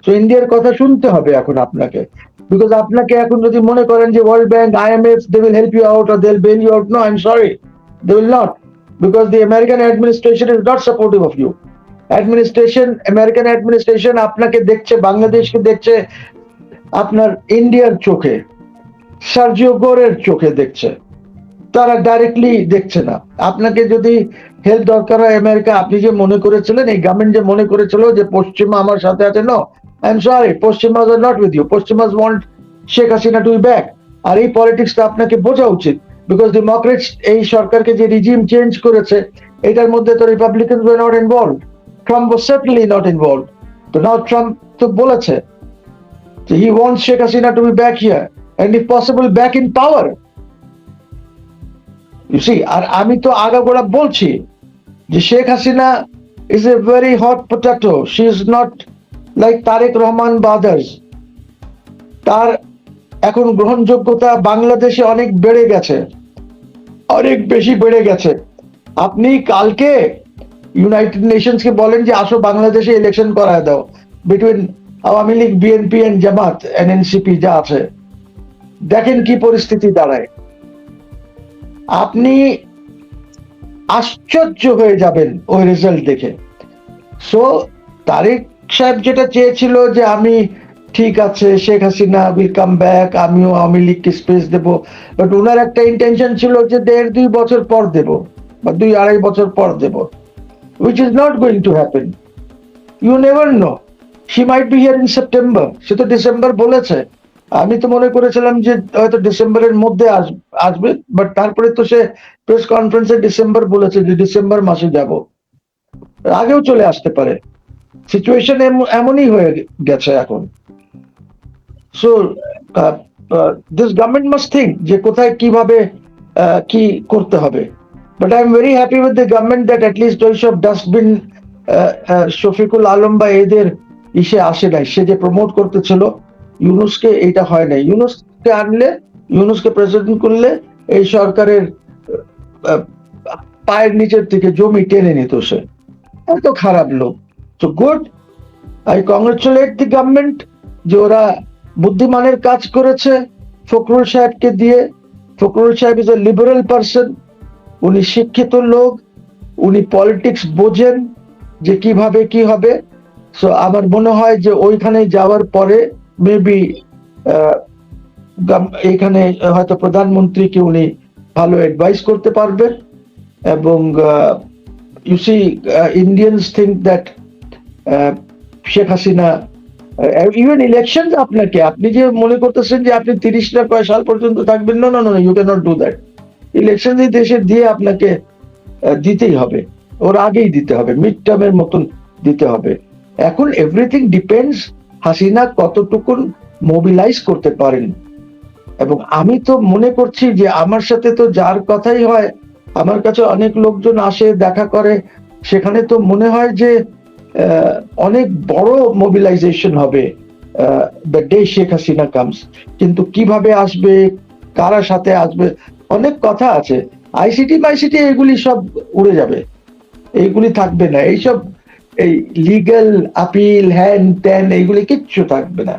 তো ইন্ডিয়ার কথা শুনতে হবে এখন আপনাকে, বিকজ আপনাকে এখন যদি মনে করেন যে world bank, IMF, they will help you out or they will bail you out, no, I am sorry, they will not, because the American administration is not supportive of you. American administration আপনাকে দেখছে, বাংলাদেশকে দেখছে আপনার ইন্ডিয়ার চোখে, Sergio গোরের চোখে দেখছে, তারা ডাইরেক্টলি দেখছে না। আপনাকে যদি হেল্প দরকার হয় আমেরিকা, আপনি যে মনে করেছিলেন, এই গভর্নমেন্ট যে মনে করেছিল যে পশ্চিমা আমার সাথে আছে, নো, আই এম সরি, পশ্চিমাস আর নট উইথ ইউ। পশ্চিমাস want Sheikh Hasina to be back. আর এই পলিটিক্সটা আপনাকে বোঝা উচিত, বিকজ ডেমোক্রেটস এই সরকারকে যে রিজিম চেঞ্জ করেছে, এটার মধ্যে তো Republicans were not involved, Trump was certainly not involved. তো নাও ট্রাম্প তো বলেছে যে he wants Sheikh Hasina to be back here and if possible back in power. You see, আর আমি তো আগাগোড়া বলছি যে Sheikh Hasina is a very hot potato, she is not like Tarek Rahman বা আদার্স। তার এখন গ্রহণযোগ্যতা বাংলাদেশে অনেক বেড়ে গেছে, অনেক বেশি বেড়ে গেছে। আপনি কালকে ইউনাইটেড নেশনস কে বলেন যে আসো বাংলাদেশে ইলেকশন করায় দাও between Awami League, BNP and Jamaat and NCP যা আছে, দেখেন কি পরিস্থিতি দাঁড়ায়। আপনি আশ্চর্য হয়ে যাবেন ওই রেজাল্ট দেখে। সো তারেক সাহেব যেটা চেয়েছিল যে আমি ঠিক আছে Sheikh Hasina will come back, আমিও আওয়ামী লীগকে স্পেস দেব, বাট ওনার একটা ইন্টেনশন ছিল যে 1.5-2 বছর পর দেব বা 2-2.5 বছর পর দেব, which is not going to happen. You never know, she might be here in September. সে তো ডিসেম্বর বলেছে, আমি তো মনে করেছিলাম যে হয়তো ডিসেম্বরের মধ্যে আসবে, বাট তারপরে তো সে প্রেস কনফারেন্সে ডিসেম্বর বলেছে যে ডিসেম্বর মাসে যাব, আগেও চলে আসতে পারে। সিচুয়েশন এমনই হয়ে গেছে এখন। So this government must think যে কোথায় কিভাবে কি করতে হবে। But I am very happy with the government that at least ওইসব ডাস্টবিন শফিকুল আলম বা এদের ইসে আসে নাই। সে যে প্রমোট করতেছিল ইউনুসকে, এইটা হয় নাই। ইউনুসকে আনলে, ইউনুসকে প্রেসিডেন্ট করলে এই সরকারের পায়ের নিচের থেকে জমি টেনে নিত সে। এত খারাপ লোক। So good, I congratulate the government যে ওরা বুদ্ধিমানের কাজ করেছে ফখরুল সাহেবকে দিয়ে। ফখরুল সাহেব ইজ এ লিবারেল পারসন, উনি শিক্ষিত লোক, উনি পলিটিক্স বোঝেন যে কিভাবে কি হবে। সো আমার মনে হয় যে ওইখানে যাওয়ার পরে মেবি এখানে হয়তো প্রধানমন্ত্রীকে উনি ভালো অ্যাডভাইস করতে পারবেন। এবং you see Indians think that Sheikh Hasina even election, আপনাকে আপনি যে মনে করতেছেন যে আপনি 30 না কয় সাল পর্যন্ত থাকবেন, না না না, you can not do that. Election এই দেশে দিয়ে আপনাকে দিতেই হবে, ওর আগেই দিতে হবে, মিড টার্মের মতন দিতে হবে। এখন এভরিথিং ডিপেন্ডস হাসিনা কতটুকু মোবিলাইজ করতে পারেন। এবং আমি তো মনে করছি যে আমার সাথে তো যার কথাই হয়, আমার কাছে অনেক লোকজন আসে, দেখা করে, সেখানে তো মনে হয় যে অনেক বড় মোবিলাইজেশন হবে the day Sheikh Hasina comes. কিন্তু কিভাবে আসবে, কারা সাথে আসবে, অনেক কথা আছে। আইসিটি এগুলি সব উড়ে যাবে, এইগুলি থাকবে না। এইসব এই লিগ্যাল আপিল হ্যান ত্যান এইগুলি কিচ্ছু থাকবে না,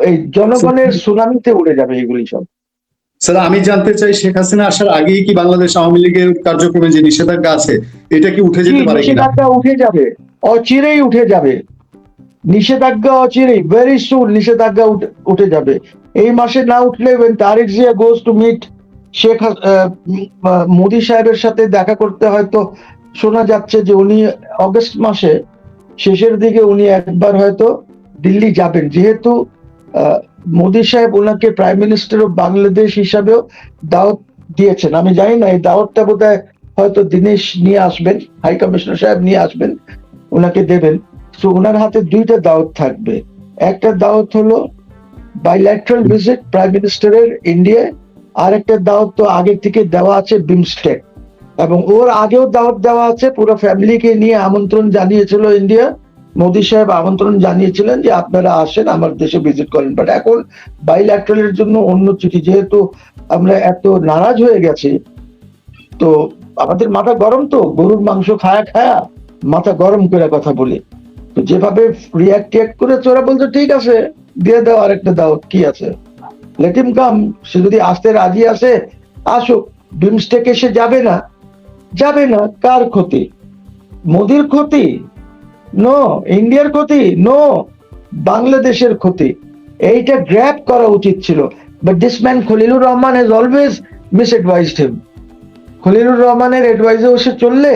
এই জনগণের সুনামিতে উড়ে যাবে এগুলি সব। স্যার, আমি জানতে চাই শেখ হাসিনা আসার আগেই কি বাংলাদেশ আওয়ামী লীগের কার্যক্রমে যে নিষেধাজ্ঞা আছে এটা কি উঠে যেতে পারে কিনা? নিষেধাজ্ঞা উঠে যাবে, অচিরেই উঠে যাবে। নিষেধাজ্ঞা অচিরেই, ভেরি সুন নিষেধাজ্ঞা উঠে যাবে। এই মাসে না উঠলে when Tarique Zia goes to meet Sheikh Modi সাহেবের সাথে দেখা করতে, হয়তো শোনা যাচ্ছে যে উনি অগস্ট মাসে শেষের দিকে উনি একবার হয়তো দিল্লি যাবেন, যেহেতু মোদি সাহেব ওনাকে প্রাইম মিনিস্টার অফ বাংলাদেশ হিসাবেও দাওয়াত দিয়েছেন। আমি জানি না, এই দাওয়াতটা বোধহয় হয়তো দীনেশ নিয়ে আসবেন, হাই কমিশনার সাহেব নিয়ে আসবেন, ওনাকে দেবেন। সো ওনার হাতে 2টা দাওয়াত থাকবে। একটা দাওয়াত হলো বাইল্যাটারাল ভিজিট প্রাইম মিনিস্টারের ইন্ডিয়ায়, আর একটা দাওয়াত তো আগে থেকে দেওয়া আছে বিমস্টেক, এবং ওর আগেও দাওয়াত দেওয়া আছে, পুরো ফ্যামিলিকে নিয়ে আমন্ত্রণ জানিয়েছিল ইন্ডিয়া। মোদি সাহেব আমন্ত্রণ জানিয়েছিলেন যে আপনারা আসেন আমার দেশে ভিজিট করেন। বাট এখন বাইল্যাটারালের জন্য অন্য চিঠি, যেহেতু আমরা এত নারাজ হয়ে গেছি, তো আমাদের মাথা গরম, তো গরুর মাংস খায়া খায়া মাথা গরম করে কথা বলি। তো যেভাবে রিয়াক্ট করেছে, ওরা বলছে ঠিক আছে দিয়ে দাও, আরেকটা দাও, কি আছে, লেট হিম কাম। সে যদি আসতে রাজি আসে আসুক। বিমস্টেক এসে যাবে না, যাবে না, কার ক্ষতি? মোদির ক্ষতি? নো। ইন্ডিয়ার ক্ষতি? নো। বাংলাদেশের ক্ষতি। এইটা গ্র্যাব করা উচিত ছিল। But this man Khalilur Rahman has always miss advised him. Khalilur রহমানের অ্যাডভাইসে সে চললে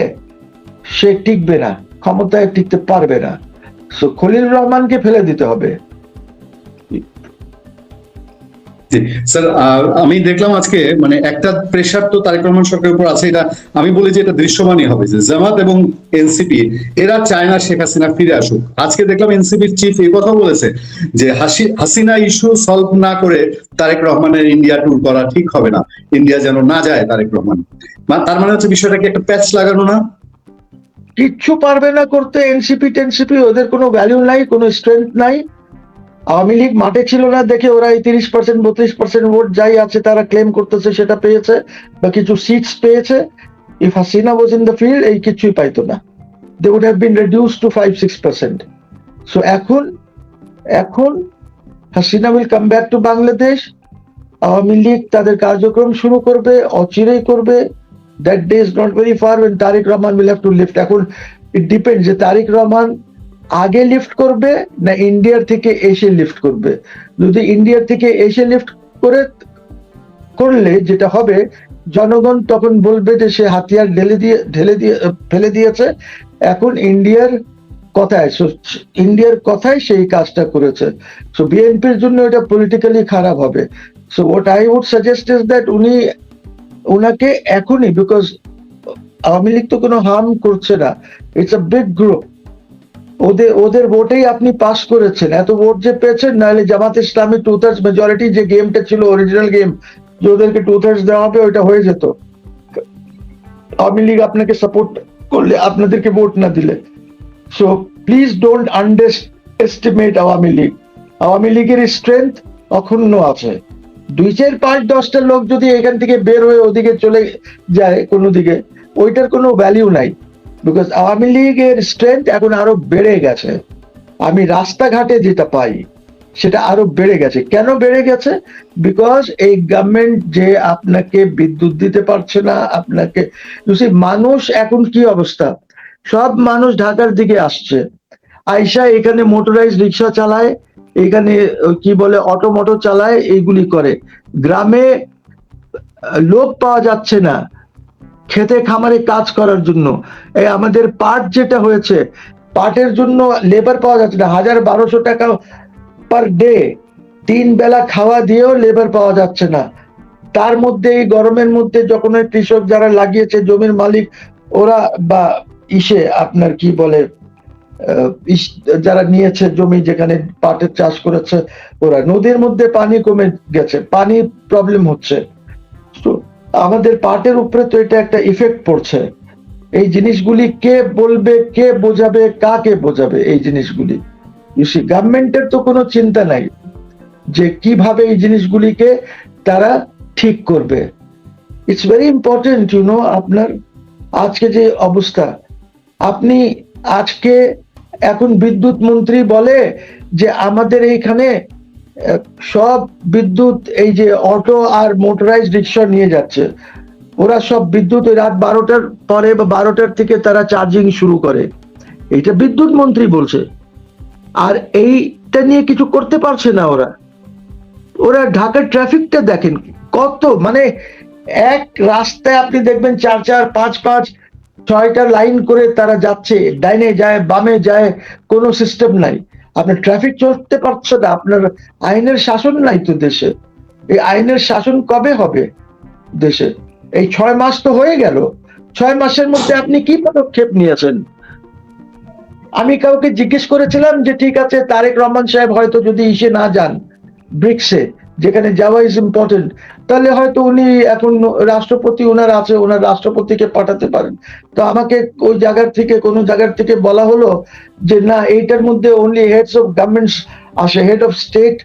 সে টিকবে না, ক্ষমতায় টিকতে পারবে না। সো খলিলুর রহমানকে ফেলে দিতে হবে। জি স্যার, আমি দেখলাম আজকে মানে একটা প্রেশার তো তারেক রহমান সরকারের উপর আছে, এটা আমি বলি যে এটা দৃশ্যমানই হবে যে জামাত এবং এনসিপি এরা চায় না শেখ হাসিনা ফিরে আসুক। আজকে দেখলাম এনসিপির চিফ এই কথা বলেছে যে হাসিনা ইস্যু সলভ না করে তারেক রহমানের ইন্ডিয়া ট্যুর করা ঠিক হবে না, ইন্ডিয়া যেন না যায় তারেক রহমান। তার মানে হচ্ছে বিষয়টা কি একটা প্যাচ লাগানো না? কিচ্ছু পারবে না করতে। এনসিপি টেনসিপি ওদের কোনো ভ্যালু নাই, কোনো স্ট্রেংথ নাই। আওয়ামী লীগ মাঠে ছিল না দেখে ওরা এই 30% 32% ভোট যাই আছে তারা ক্লেম করতেছে সেটা পেয়েছে, বা কিছু সিটস পেয়েছে। If Hasina was in the field এই কিছুই পাইতো না। They would have been reduced to 5-6%। So এখন Hasina will come back to Bangladesh. Awami League তাদের কার্যক্রম শুরু করবে, অচিরেই করবে। That day is not very far when Tarique Rahman will have to lift। এখন ইট ডিপেন্ড যে তারেক রহমান আগে লিফট করবে না ইন্ডিয়ার থেকে এসে লিফট করবে। যদি ইন্ডিয়ার থেকে এসে লিফট করলে যেটা হবে, জনগণ তখন বলবে যে সে হাতিয়ার ফেলে দিয়েছে। এখন ইন্ডিয়ার কথায় সেই কাজটা করেছে। সো বিএনপির জন্য এটা পলিটিক্যালি খারাপ হবে। So what I would suggest is that উনাকে এখনই, বিকজ আওয়ামী লীগ তো কোনো হার্ম করছে না, ইটস আ বিগ গ্রুপ। ওদের ভোটেই আপনি পাস করেছেন, এত ভোট যে পেয়েছেন, নাহলে জামাত ইসলামী 2/3 মেজরিটি যে গেমটা ছিল অরিজিনাল গেম, যে ওদেরকে 2/3 দেওয়া হবে, ওইটা হয়ে যেত। আওয়ামী লীগ আপনাকে সাপোর্ট করলে, আপনাদেরকে ভোট না দিলে। So please don't under estimate Awami League. Awami লীগের স্ট্রেংথ অক্ষুণ্ণ আছে। 2-4-5-10টা লোক যদি এখান থেকে বের হয়ে ওদিকে চলে যায় কোনো দিকে, ওইটার কোনো ভ্যালিউ নাই। বিকজ আওয়ামী লীগের স্ট্রেংথ এখন আরো বেড়ে গেছে। আমি রাস্তাঘাটে যেটা পাই সেটা আরো বেড়ে গেছে। কেন বেড়ে গেছে? বিকজ এই গভর্নমেন্ট যে আপনাকে বিদ্যুৎ দিতে পারছে না, আপনাকে মানুষ এখন কি অবস্থা, সব মানুষ ঢাকার দিকে আসছে, আইসা এখানে মোটরাইজ রিক্সা চালায়, এখানে কি বলে অটো চালায়, এইগুলি করে। গ্রামে লোক পাওয়া যাচ্ছে না খেতে খামারে কাজ করার জন্য। এই আমাদের পাট যেটা হয়েছে, পাটের জন্য লেবার পাওয়া যাচ্ছে না। 1000-1200 টাকা পার ডে, 3 বেলা খাওয়া দিয়েও লেবার পাওয়া যাচ্ছে না। তার মধ্যে এই গরমের মধ্যে যখন কৃষক যারা লাগিয়েছে, জমির মালিক ওরা, বা আপনার কি বলে যারা নিয়েছে জমি যেখানে পাটের চাষ করেছে, ওরা, নদীর মধ্যে পানি কমে গেছে, পানি প্রবলেম হচ্ছে। আমাদের পাটের উপরে তো এটা একটা ইফেক্ট পড়ছে। এই জিনিসগুলি কে বলবে, কে বোঝাবে, কাকে বোঝাবে এই জিনিসগুলি? গভর্নমেন্টের তো কোনো চিন্তা নাই যে কিভাবে এই জিনিসগুলিকে তারা ঠিক করবে। ইটস ভেরি ইম্পর্টেন্ট আপনার আজকে যে অবস্থা, আপনি আজকে এখন বিদ্যুৎ মন্ত্রী বলে যে আমাদের এইখানে সব বিদ্যুৎ এই যে অটো আর মোটরাইজ রিক্সা নিয়ে যাচ্ছে, ওরা সব বিদ্যুৎ রাত 12টার পরে বা 12টার থেকে তারা চার্জিং শুরু করে। এইটা বিদ্যুৎ মন্ত্রী বলছে। আর এইটা নিয়ে কিছু করতে পারছে না ওরা ঢাকার ট্রাফিকটা দেখেন কত, মানে এক রাস্তায় আপনি দেখবেন 4-4, 5-5, 6টা লাইন করে তারা যাচ্ছে, ডাইনে যায় বামে যায়, কোনো সিস্টেম নাই। আপনার ট্রাফিক চলতে পারছে না, আপনার আইনের শাসন নাই তো দেশে। এই আইনের শাসন কবে হবে দেশে? এই 6 মাস তো হয়ে গেল। 6 মাসের মধ্যে আপনি কি পদক্ষেপ নিয়েছেন? আমি কাউকে জিজ্ঞেস করেছিলাম যে ঠিক আছে তারেক রহমান সাহেব হয়তো যদি না যান ব্রিক্সে, যেখানে যাওয়া ইজ ইম্পর্টেন্ট, তাহলে হয়তো উনি এখন রাষ্ট্রপতি ওনার আছে, ওনার রাষ্ট্রপতিকে পাঠাতে পারেন। তো আমাকে ওই জায়গার থেকে, কোনো জায়গার থেকে বলা হলো যে না, এইটার মধ্যে অনলি হেডস অফ গভর্নমেন্টস আসে, হেড অফ স্টেট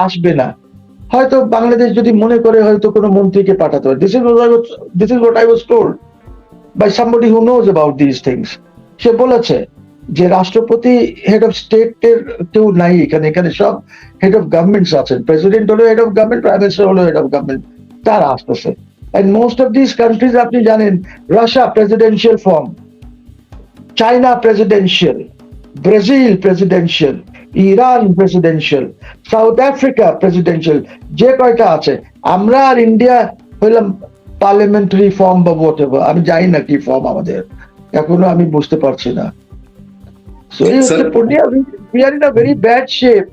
আসবে না। হয়তো বাংলাদেশ যদি মনে করে হয়তো কোনো মন্ত্রীকে পাঠাতে হয়। This is what I was told by somebody who knows about this things. সে বলেছে যে রাষ্ট্রপতি হেড অফ স্টেট এর কেউ নাই এখানে, এখানে সব হেড অফ গভর্নমেন্টস আছেন, প্রেসিডেন্ট হলো head of government, prime minister হলো হেড অফ গভর্নমেন্ট, তারা আসতেছে। And most of this countries আপনি জানেন, Russia presidential form, China presidential, Brazil presidential, Iran presidential, South Africa presidential, যে কয়টা আছে। আমরা আর ইন্ডিয়া হইলাম পার্লামেন্টারি ফর্ম বা হোয়াটএভার, আমি জানি না কি ফর্ম আমাদের, এখনো আমি বুঝতে পারছি না। সো এই হচ্ছে Purnia, we are in a very bad shape.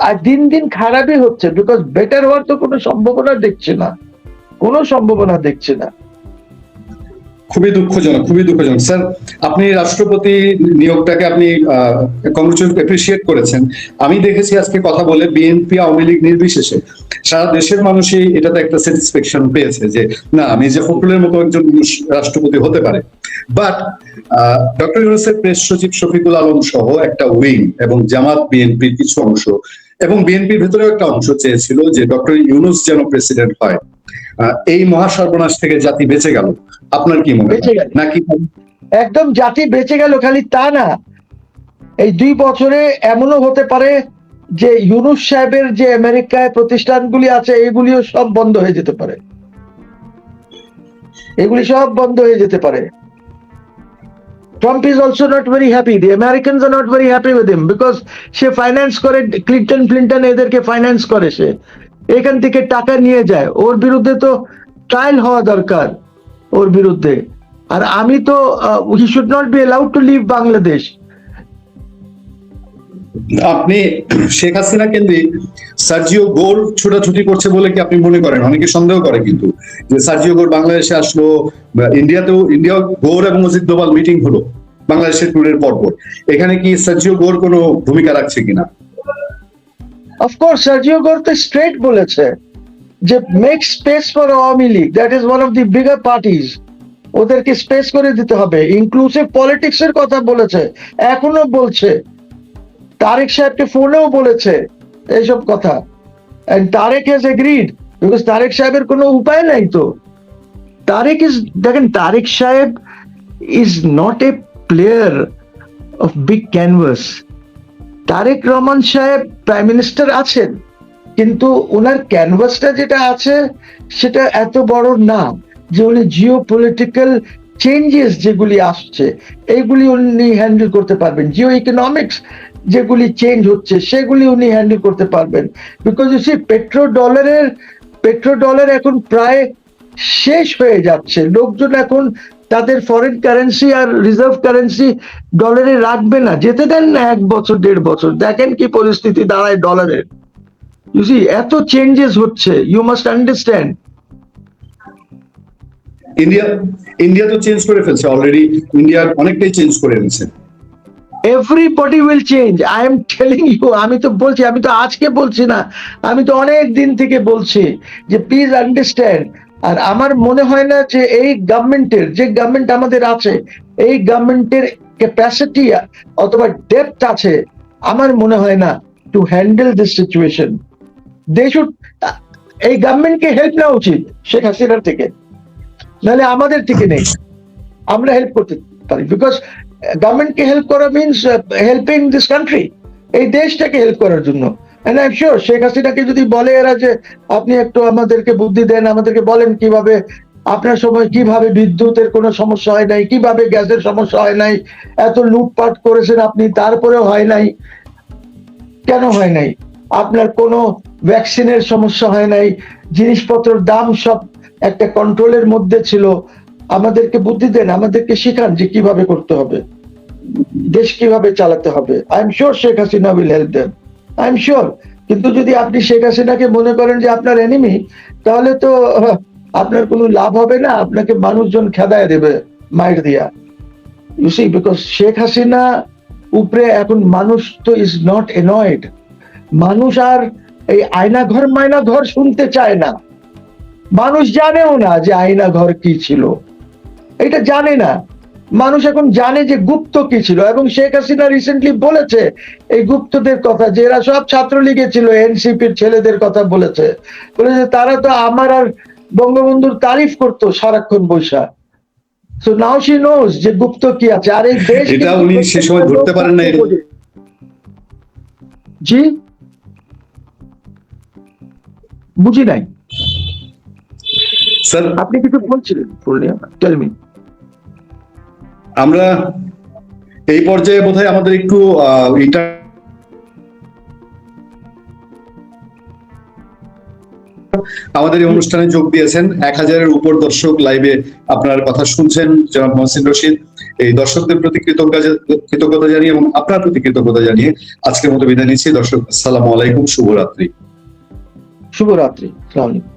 আর দিন দিন খারাপই হচ্ছে, বিকজ বেটার হওয়ার তো কোনো সম্ভাবনা দেখছি না, কোনো সম্ভাবনা দেখছি না। খুবই দুঃখজনক, খুবই দুঃখজনক। স্যার, আপনি রাষ্ট্রপতি নিয়োগটাকে আপনি এপ্রিসিয়েট করেছেন। আমি দেখেছি আজকে কথা বলে বিএনপি আওয়ামী লীগ নির্বিশেষে সারা দেশের মানুষই এটাতে একটা স্যাটিসফ্যাকশন পেয়েছে যে না, মির্জা ফখরুলের মতো একজন মানুষ রাষ্ট্রপতি হতে পারে। বাট ডক্টর ইউনূসের প্রেস সচিব শফিকুল আলম সহ একটা উইং এবং জামাত বিএনপির কিছু অংশ এবং বিএনপির ভেতরেও একটা অংশ চেয়েছিল যে ডক্টর ইউনূস যেন প্রেসিডেন্ট হয়। এই মহাসর্বনাশ থেকে জাতি বেঁচে গেল, আপনার কি মনে হয়? নাকি একদম জাতি বেঁচে গেল খালি তা না, এই 2 বছরে এমনও হতে পারে যে ইউনূস সাহেবের যে আমেরিকায় প্রতিষ্ঠানগুলি আছে এগুলিও সব বন্ধ হয়ে যেতে পারে, এগুলি সব বন্ধ হয়ে যেতে পারে। Trump is also not very happy. The Americans are not very happy with him because say finance করে, ক্লিন্টন এদেরকে ফাইন্যান্স করে, সে এখান থেকে টাকা নিয়ে যায়। ওর বিরুদ্ধে তো ট্রায়াল হওয়া দরকার, ওর বিরুদ্ধে। আর আমি তো he should not be allowed to live Bangladesh. আপনি শেখ হাসিনা কেন্দ্রিক সার্জিও গোর ছোটাছুটি করছে বলে কি আপনি মনে করেন? অনেকে সন্দেহ করে কিন্তু যে সার্জিও গোর বাংলাদেশে আসলো, ইন্ডিয়া গোর এবং অজিত দোভাল মিটিং হলো বাংলাদেশের ট্যুরের পরপর, এখানে কি সার্জিও গোর কোনো ভূমিকা রাখছে কিনা? অফকোর্স সার্জিও গোর তো স্ট্রেট বলেছে যে make space for Awami League, that is one of the bigger parties, ওদেরকে স্পেস করে দিতে হবে। ইনক্লুসিভ পলিটিক্স এর কথা বলেছে, এখনো বলছে। তারেক সাহেবকে ফোনেও বলেছে এইসব কথা, and Tarique has agreed, because Tarique সাহেবের কোনো উপায় নাই তো। তারেক ইজ, দেখেন তারেক সাহেব is not a player of big canvas. Tarique Rahman সাহেব প্রাইম মিনিস্টার আছেন, কিন্তু ওনার ক্যানভাসটা যেটা আছে সেটা এত বড় না যে উনি জিও পলিটিক্যাল চেঞ্জেস যেগুলি আসছে এইগুলি উনি হ্যান্ডেল করতে পারবেন। জিও ইকোনমিক্স যেগুলি চেঞ্জ হচ্ছে সেগুলি উনি হ্যান্ডেল করতে পারবেন। Because you see petro dollar এখন প্রায় শেষ হয়ে যাচ্ছে। লোকজন এখন তাদের ফরেন কারেন্সি আর রিজার্ভ কারেন্সি ডলারে রাখবে না, যেতে দেন না 1 বছর 1.5 বছর, দেখেন কি পরিস্থিতি দাঁড়ায় ডলারের। ইউ সি এত চেঞ্জেস হচ্ছে, ইউ মাস্ট আন্ডারস্ট্যান্ড। ইন্ডিয়া তো চেঞ্জ করে ফেলছে অলরেডি, ইন্ডিয়া অনেকটাই চেঞ্জ করে এনেছে। Everybody will change, I am telling you. আমি তো বলছি, আমি তো আজকে বলছি না, আমি তো অনেক দিন থেকে বলছি যে প্লিজ আন্ডারস্ট্যান্ড। আর আমার মনে হয় না যে এই গভর্নমেন্টের, যে গভর্নমেন্ট আমাদের আছে, এই গভর্নমেন্টের ক্যাপাসিটি অথবা ডেপথ আছে, আমার মনে হয় না to handle this situation. They should, এই গভর্নমেন্টকে হেল্প নেওয়া উচিত শেখ হাসিনার থেকে, নাহলে আমাদের থেকে নেই, আমরা হেল্প করতে পারি। বিকজ গভর্নমেন্টকে হেল্প করা মিনস হেল্পিং দিস কান্ট্রি, এই দেশটাকে হেল্প করার জন্য। And I am sure Sheikh হাসিনাকে যদি বলে এরা যে আপনি একটু আমাদেরকে বুদ্ধি দেন, আমাদেরকে বলেন কিভাবে আপনার সময় কিভাবে বিদ্যুতের কোনো সমস্যা হয় নাই, কিভাবে গ্যাসের সমস্যা হয় নাই, এত লুটপাট করেছেন আপনি তারপরেও হয় নাই, কেন হয় নাই? আপনার কোনো ভ্যাকসিনের সমস্যা হয় নাই, জিনিসপত্রের দাম সব একটা কন্ট্রোলের মধ্যে ছিল। আমাদেরকে বুদ্ধি দেন, আমাদেরকে শেখান যে কিভাবে করতে হবে, দেশ কিভাবে চালাতে হবে। I am sure Sheikh Hasina will help them, I am sure. কিন্তু যদি আপনি শেখ হাসিনাকে মনে করেন যে আপনার এনিমি, তাহলে তো আপনার কোনো লাভ হবে না, আপনাকে মানুষজন খেদায় দেবে মাইর দিয়া। You see, because Sheikh Hasina উপরে এখন মানুষ তো ইজ নট এনয়েড। মানুষ আর এই আয়না ঘর শুনতে চায় না। মানুষ জানেও না যে আয়না ঘর কি ছিল, এটা জানে না। মানুষ এখন জানে যে গুপ্ত কি ছিল, এবং শেখ হাসিনা রিসেন্টলি বলেছে এই গুপ্তদের কথা, যে এরা সব ছাত্রলীগে ছিল, এনসিপির ছেলেদের কথা বলেছে তারা তো আমার আর বঙ্গবন্ধুর তারিফ করতো সারাক্ষণ বৈশা। সো নাও শি নোজ যে গুপ্ত কি আছে, আর এই দেশ এটা কিন্তু উনি সে সময় ধরতে পারেন নাই। জি বুঝি নাই, স্যার আপনি কিছু বলছিলেন, পূর্ণিমা টেল মি। আমরা এই পর্যায়ে বোধহয় আমাদের একটু আমাদের এই অনুষ্ঠানে যোগ দিয়েছেন 1000-এর উপর দর্শক লাইভে আপনার কথা শুনছেন জনাব মহসিন রশিদ। এই দর্শকদের প্রতি কৃতজ্ঞতা জানিয়ে এবং আপনার প্রতি কৃতজ্ঞতা জানিয়ে আজকের মতো বিদায় নিচ্ছি। দর্শক আসসালামু আলাইকুম, শুভরাত্রি। শুভরাত্রি, আসসালামু আলাইকুম।